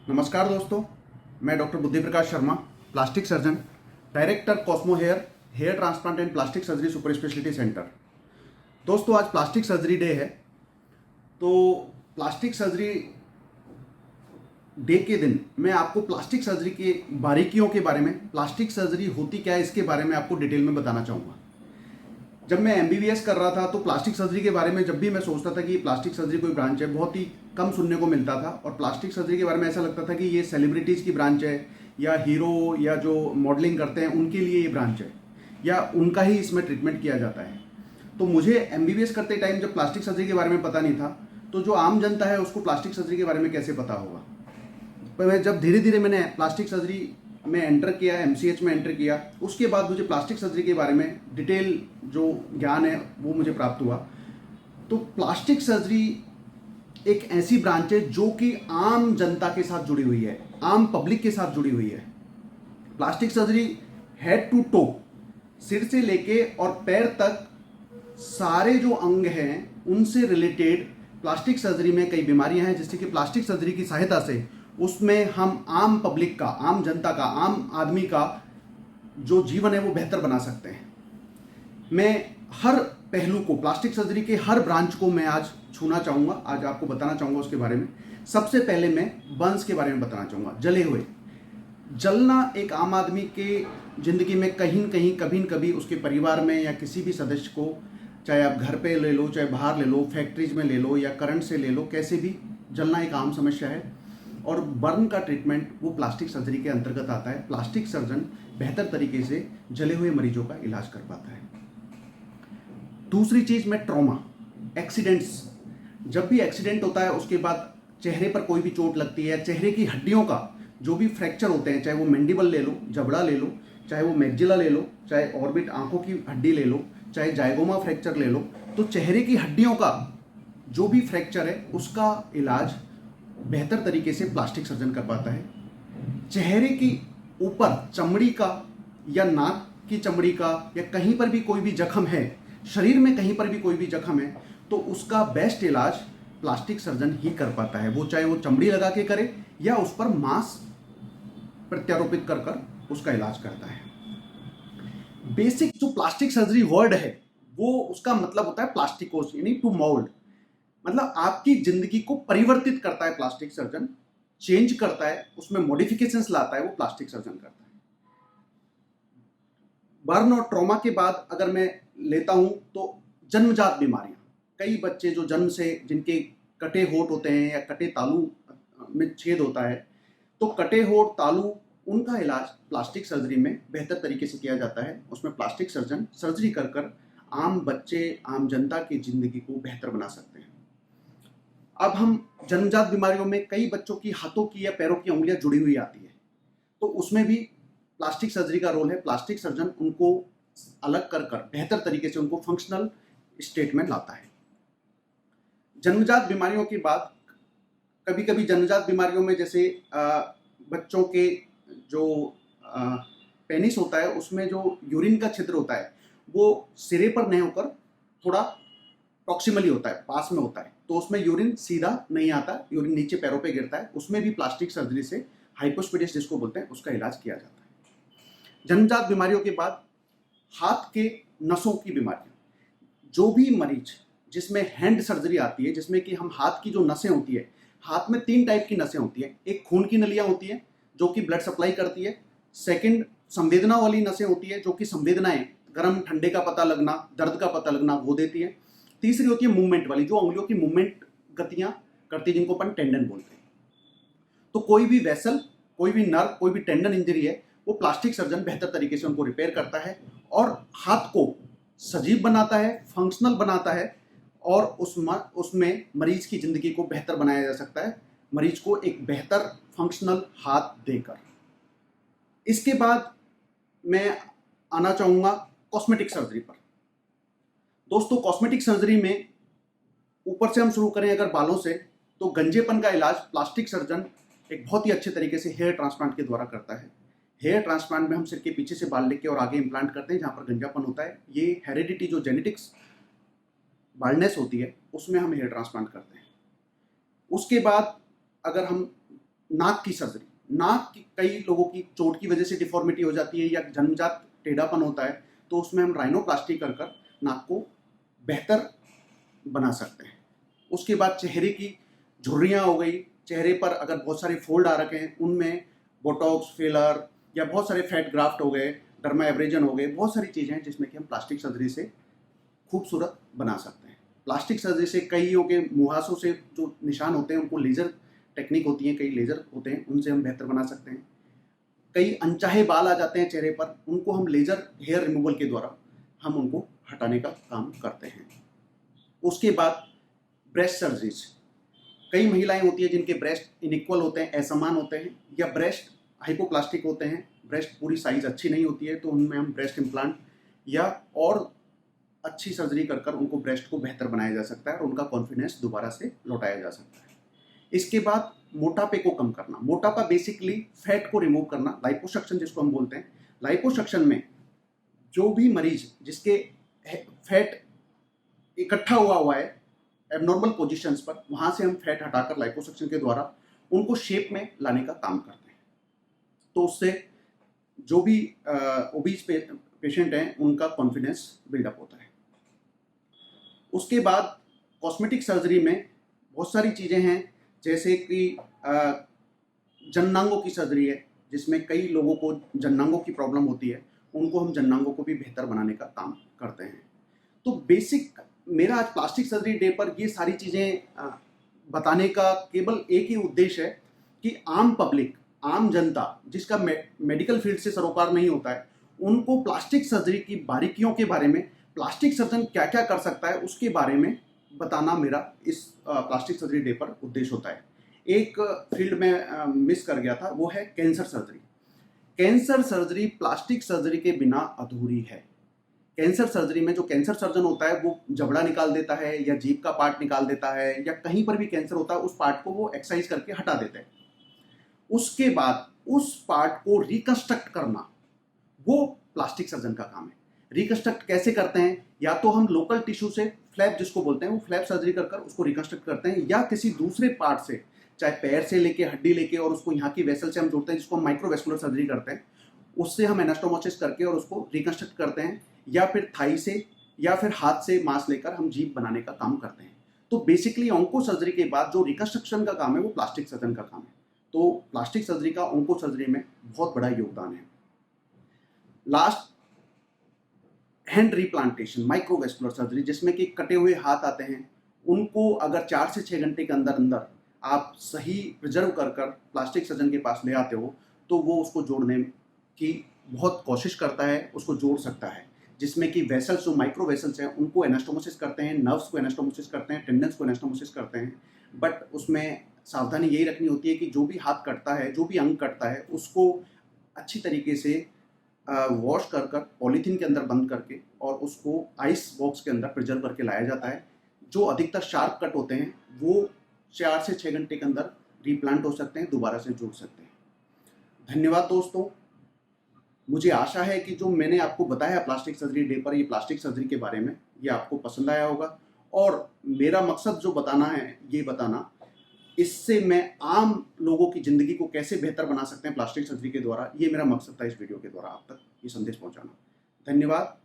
नमस्कार दोस्तों, मैं doctor Buddhi Prakash Sharma, plastic surgeon, director Cosmo hair transplant and plastic surgery super speciality centre. दोस्तों, आज प्लास्टिक सर्जरी डे है। तो प्लास्टिक सर्जरी डे के दिन मैं आपको प्लास्टिक सर्जरी के बारीकियों के बारे में, प्लास्टिक सर्जरी होती क्या है इसके बारे में आपको डिटेल में बताना चाहूँगा। जब मैं एमबीबीएस कर रहा था तो प्लास्टिक सर्जरी के बारे में जब भी मैं सोचता था कि प्लास्टिक सर्जरी कोई ब्रांच है, बहुत ही कम सुनने को मिलता था। और प्लास्टिक सर्जरी के बारे में ऐसा लगता था कि ये सेलिब्रिटीज़ की ब्रांच है, या हीरो या जो मॉडलिंग करते हैं उनके लिए ये ब्रांच है, या उनका ही इसमें ट्रीटमेंट किया जाता है। तो मुझे एमबीबीएस करते टाइम जब प्लास्टिक सर्जरी के बारे में पता नहीं था, तो जो आम जनता है उसको प्लास्टिक सर्जरी के बारे में कैसे पता होगा। पर मैं जब धीरे धीरे मैंने प्लास्टिक सर्जरी में एंटर किया, एमसीएच में एंटर किया, उसके बाद मुझे प्लास्टिक सर्जरी के बारे में डिटेल जो ज्ञान है वो मुझे प्राप्त हुआ। तो प्लास्टिक सर्जरी एक ऐसी ब्रांच है जो कि आम जनता के साथ जुड़ी हुई है, आम पब्लिक के साथ जुड़ी हुई है। Plastic surgery head to toe, सिर से लेके और पैर तक सारे जो अंग हैं उनसे रिलेटेड प्लास्टिक सर्जरी में कई बीमारियां हैं, जिससे कि प्लास्टिक सर्जरी की सहायता से उसमें हम आम पब्लिक का, आम जनता का, आम आदमी का जो जीवन है वो बेहतर बना सकते हैं। मैं हर पहलू को, प्लास्टिक सर्जरी के हर ब्रांच को मैं आज छूना चाहूँगा, आज आपको बताना चाहूँगा उसके बारे में। सबसे पहले मैं बर्न्स के बारे में बताना चाहूँगा। जले हुए, जलना एक आम आदमी के ज़िंदगी में कहीं न कहीं, कभी न कभी उसके परिवार में या किसी भी सदस्य को, चाहे आप घर पे ले लो, चाहे बाहर ले लो, फैक्ट्रीज में ले लो या करंट से ले लो, कैसे भी जलना एक आम समस्या है। और बर्न का ट्रीटमेंट वो प्लास्टिक सर्जरी के अंतर्गत आता है। प्लास्टिक सर्जन बेहतर तरीके से जले हुए मरीजों का इलाज कर पाता है। दूसरी चीज़ में ट्रॉमा, एक्सीडेंट्स। जब भी एक्सीडेंट होता है उसके बाद चेहरे पर कोई भी चोट लगती है, चेहरे की हड्डियों का जो भी फ्रैक्चर होते हैं, चाहे वो मैंडिबल ले लो, जबड़ा ले लो, चाहे वो मैग्जिला ले लो, चाहे ऑर्बिट आंखों की हड्डी ले लो, चाहे जाइगोमा फ्रैक्चर ले लो, तो चेहरे की हड्डियों का जो भी फ्रैक्चर है उसका इलाज बेहतर तरीके से प्लास्टिक सर्जन कर पाता है। चेहरे की ऊपर चमड़ी का या नाक की चमड़ी का या कहीं पर भी कोई भी जख्म है, शरीर में कहीं पर भी कोई भी जख्म है, तो उसका बेस्ट इलाज प्लास्टिक सर्जन ही कर पाता है। वो चाहे वो चमड़ी लगा के करे या उस पर मांस प्रत्यारोपित कर कर उसका इलाज करता है। बेसिक जो प्लास्टिक सर्जरी वर्ड है वो, उसका मतलब होता है प्लास्टिकोस, यानी टू मोल्ड। मतलब आपकी जिंदगी को परिवर्तित करता है प्लास्टिक सर्जन, चेंज करता है, उसमें मॉडिफिकेशंस लाता है, वो प्लास्टिक सर्जन करता है। बर्न और ट्रॉमा के बाद अगर मैं लेता हूं तो जन्मजात बीमारियां, कई बच्चे जो जन्म से जिनके कटे होंठ होते हैं या कटे तालू में छेद होता है, तो कटे होंठ, तालू, उनका इलाज प्लास्टिक सर्जरी में बेहतर तरीके से किया जाता है। उसमें प्लास्टिक सर्जन सर्जरी कर कर आम बच्चे, आम जनता की जिंदगी को बेहतर बना सकते हैं। अब हम जन्मजात बीमारियों में कई बच्चों की हाथों की या पैरों की उंगलियां जुड़ी हुई आती है, तो उसमें भी प्लास्टिक सर्जरी का रोल है। प्लास्टिक सर्जन उनको अलग कर कर बेहतर तरीके से उनको फंक्शनल स्टेट में लाता है। जन्मजात बीमारियों के बाद कभी कभी जन्मजात बीमारियों में जैसे बच्चों के जो पेनिस होता है उसमें जो यूरिन का छिद्र होता है वो सिरे पर नहीं होकर थोड़ा प्रॉक्सिमली होता है, पास में होता है, तो उसमें यूरिन सीधा नहीं आता, यूरिन नीचे पैरों पे गिरता है। उसमें भी प्लास्टिक सर्जरी से हाइपोस्पेडिस जिसको बोलते हैं उसका इलाज किया जाता है। जन्मजात बीमारियों के बाद हाथ के नसों की बीमारियां, जो भी मरीज जिसमें हैंड सर्जरी आती है, जिसमें कि हम हाथ की जो नसें होती है, हाथ में 3 टाइप की नसें होती है। एक खून की नलियां होती है जो कि ब्लड सप्लाई करती है। सेकंड, संवेदना वाली नसें होती है जो कि संवेदनाएं, गर्म ठंडे का पता लगना, दर्द का पता लगना, वो देती है। तीसरी होती है मूवमेंट वाली, जो उंगलियों की मूवमेंट गतियां करती है, जिनको अपन टेंडन बोलते हैं। तो कोई भी वेसल, कोई भी नर्व, कोई भी टेंडन इंजरी है, वो प्लास्टिक सर्जन बेहतर तरीके से उनको रिपेयर करता है और हाथ को सजीव बनाता है, फंक्शनल बनाता है, और उसमें मरीज की जिंदगी को बेहतर बनाया जा सकता है, मरीज को एक बेहतर फंक्शनल हाथ देकर। इसके बाद मैं आना चाहूंगा कॉस्मेटिक सर्जरी पर। दोस्तों, कॉस्मेटिक सर्जरी में ऊपर से हम शुरू करें अगर बालों से, तो गंजेपन का इलाज प्लास्टिक सर्जन एक बहुत ही अच्छे तरीके से हेयर ट्रांसप्लांट के द्वारा करता है। हेयर ट्रांसप्लांट में हम सिर के पीछे से बाल लेके और आगे इम्प्लांट करते हैं जहाँ पर गंजापन होता है। ये हेरिडिटी, जो जेनेटिक्स बाल्डनेस होती है, उसमें हम हेयर ट्रांसप्लांट करते हैं। उसके बाद अगर हम नाक की सर्जरी, नाक की कई लोगों की चोट की वजह से डिफॉर्मिटी हो जाती है या जन्मजात टेढ़ापन होता है, तो उसमें हम राइनोप्लास्टी कर कर नाक को बेहतर बना सकते हैं। उसके बाद चेहरे की झुर्रियाँ हो गई, चेहरे पर अगर बहुत सारे फोल्ड आ रखे हैं उनमें बोटॉक्स, फिलर या बहुत सारे फैट ग्राफ्ट हो गए, डर्मा एब्रेजन हो गए, बहुत सारी चीज़ें हैं जिसमें कि हम प्लास्टिक सर्जरी से खूबसूरत बना सकते हैं। प्लास्टिक सर्जरी से कईयों के मुहासों से जो निशान होते हैं उनको लेज़र टेक्निक होती है, कई लेज़र होते हैं, उनसे हम बेहतर बना सकते हैं। कई अनचाहे बाल आ जाते हैं चेहरे पर, उनको हम लेज़र हेयर रिमूवल के द्वारा हम उनको हटाने का काम करते हैं। उसके बाद ब्रेस्ट सर्जरीज, कई महिलाएं होती है जिनके ब्रेस्ट इनइक्वल होते हैं, असमान होते हैं, या ब्रेस्ट हाइपोप्लास्टिक होते हैं, ब्रेस्ट पूरी साइज अच्छी नहीं होती है, तो उनमें हम ब्रेस्ट इम्प्लांट या और अच्छी सर्जरी कर कर उनको ब्रेस्ट को बेहतर बनाया जा सकता है और उनका कॉन्फिडेंस दोबारा से लौटाया जा सकता है। इसके बाद मोटापे को कम करना, मोटापा बेसिकली फैट को रिमूव करना, लाइपोसक्शन जिसको हम बोलते हैं। लाइपोसक्शन में जो भी मरीज जिसके फैट इकट्ठा हुआ है एबनॉर्मल पोजीशंस पर, वहां से हम फैट हटाकर लाइपोसक्शन के द्वारा उनको शेप में लाने का काम करते हैं। तो उससे जो भी ओबीज पेशेंट हैं उनका कॉन्फिडेंस बिल्डअप होता है। उसके बाद कॉस्मेटिक सर्जरी में बहुत सारी चीज़ें हैं, जैसे कि जन्नांगों की सर्जरी है, जिसमें कई लोगों को जन्नांगों की प्रॉब्लम होती है, उनको हम जन्नांगों को भी बेहतर बनाने का काम करते हैं। तो बेसिक मेरा आज प्लास्टिक सर्जरी डे पर ये सारी चीज़ें बताने का केवल एक ही उद्देश्य है कि आम पब्लिक, आम जनता जिसका मेडिकल फील्ड से सरोकार नहीं होता है, उनको प्लास्टिक सर्जरी की बारीकियों के बारे में, प्लास्टिक सर्जन क्या क्या कर सकता है उसके बारे में बताना मेरा इस प्लास्टिक सर्जरी डे पर उद्देश्य होता है। एक फील्ड में मिस कर गया था, वो है cancer surgery. Cancer surgery plastic surgery के बिना अधूरी है। कैंसर सर्जरी में जो कैंसर सर्जन होता है वो जबड़ा निकाल देता है या जीभ का पार्ट निकाल देता है, या कहीं पर भी कैंसर होता है उस पार्ट को वो एक्सरसाइज करके हटा देते हैं। उसके बाद उस पार्ट को रिकंस्ट्रक्ट करना वो प्लास्टिक सर्जन का काम है। रिकंस्ट्रक्ट कैसे करते हैं? या तो हम लोकल टिश्यू से, फ्लैप जिसको बोलते हैं, वो फ्लैप सर्जरी कर उसको रिकंस्ट्रक्ट करते हैं, या किसी दूसरे पार्ट से, चाहे पैर से लेके हड्डी लेके और उसको यहाँ की वेसल से हम जोड़ते हैं, जिसको हम माइक्रोवेस्कुलर सर्जरी करते हैं, उससे हम एनास्टोमोसिस करके और उसको रिकंस्ट्रक्ट करते हैं, या फिर थाई से या फिर हाथ से मांस लेकर हम जीभ बनाने का काम करते हैं। तो बेसिकली ऑन्को सर्जरी के बाद जो रिकंस्ट्रक्शन का काम है वो प्लास्टिक सर्जन का काम है। तो प्लास्टिक सर्जरी का ऑन्को सर्जरी में बहुत बड़ा योगदान है। Last, hand replantation, microvascular surgery, जिसमें कि कटे हुए हाथ आते हैं, उनको अगर 4 से 6 घंटे के अंदर अंदर आप सही प्रिजर्व कर प्लास्टिक सर्जन के पास ले आते हो, तो वो उसको जोड़ने की बहुत कोशिश करता है, उसको जोड़ सकता है, जिसमें कि वेसल्स, जो माइक्रो वेसल्स हैं, उनको एनास्टोमोसिस करते हैं, नर्व्स को एनास्टोमोसिस करते हैं, टेंडन्स को एनास्टोमोसिस करते हैं। बट उसमें सावधानी यही रखनी होती है कि जो भी हाथ कटता है, जो भी अंग कटता है, उसको अच्छी तरीके से वॉश कर पॉलीथीन के अंदर बंद करके और उसको आइस बॉक्स के अंदर प्रिजर्व करके लाया जाता है। जो अधिकतर शार्प कट होते हैं वो 4 से 6 घंटे के अंदर रिप्लांट हो सकते हैं, दोबारा से जोड़ सकते हैं। धन्यवाद दोस्तों। मुझे आशा है कि जो मैंने आपको बताया प्लास्टिक सर्जरी डे पर, ये प्लास्टिक सर्जरी के बारे में, ये आपको पसंद आया होगा। और मेरा मकसद जो बताना है, ये बताना, इससे मैं आम लोगों की ज़िंदगी को कैसे बेहतर बना सकते हैं प्लास्टिक सर्जरी के द्वारा, ये मेरा मकसद था इस वीडियो के द्वारा आप तक ये संदेश पहुंचाना। धन्यवाद।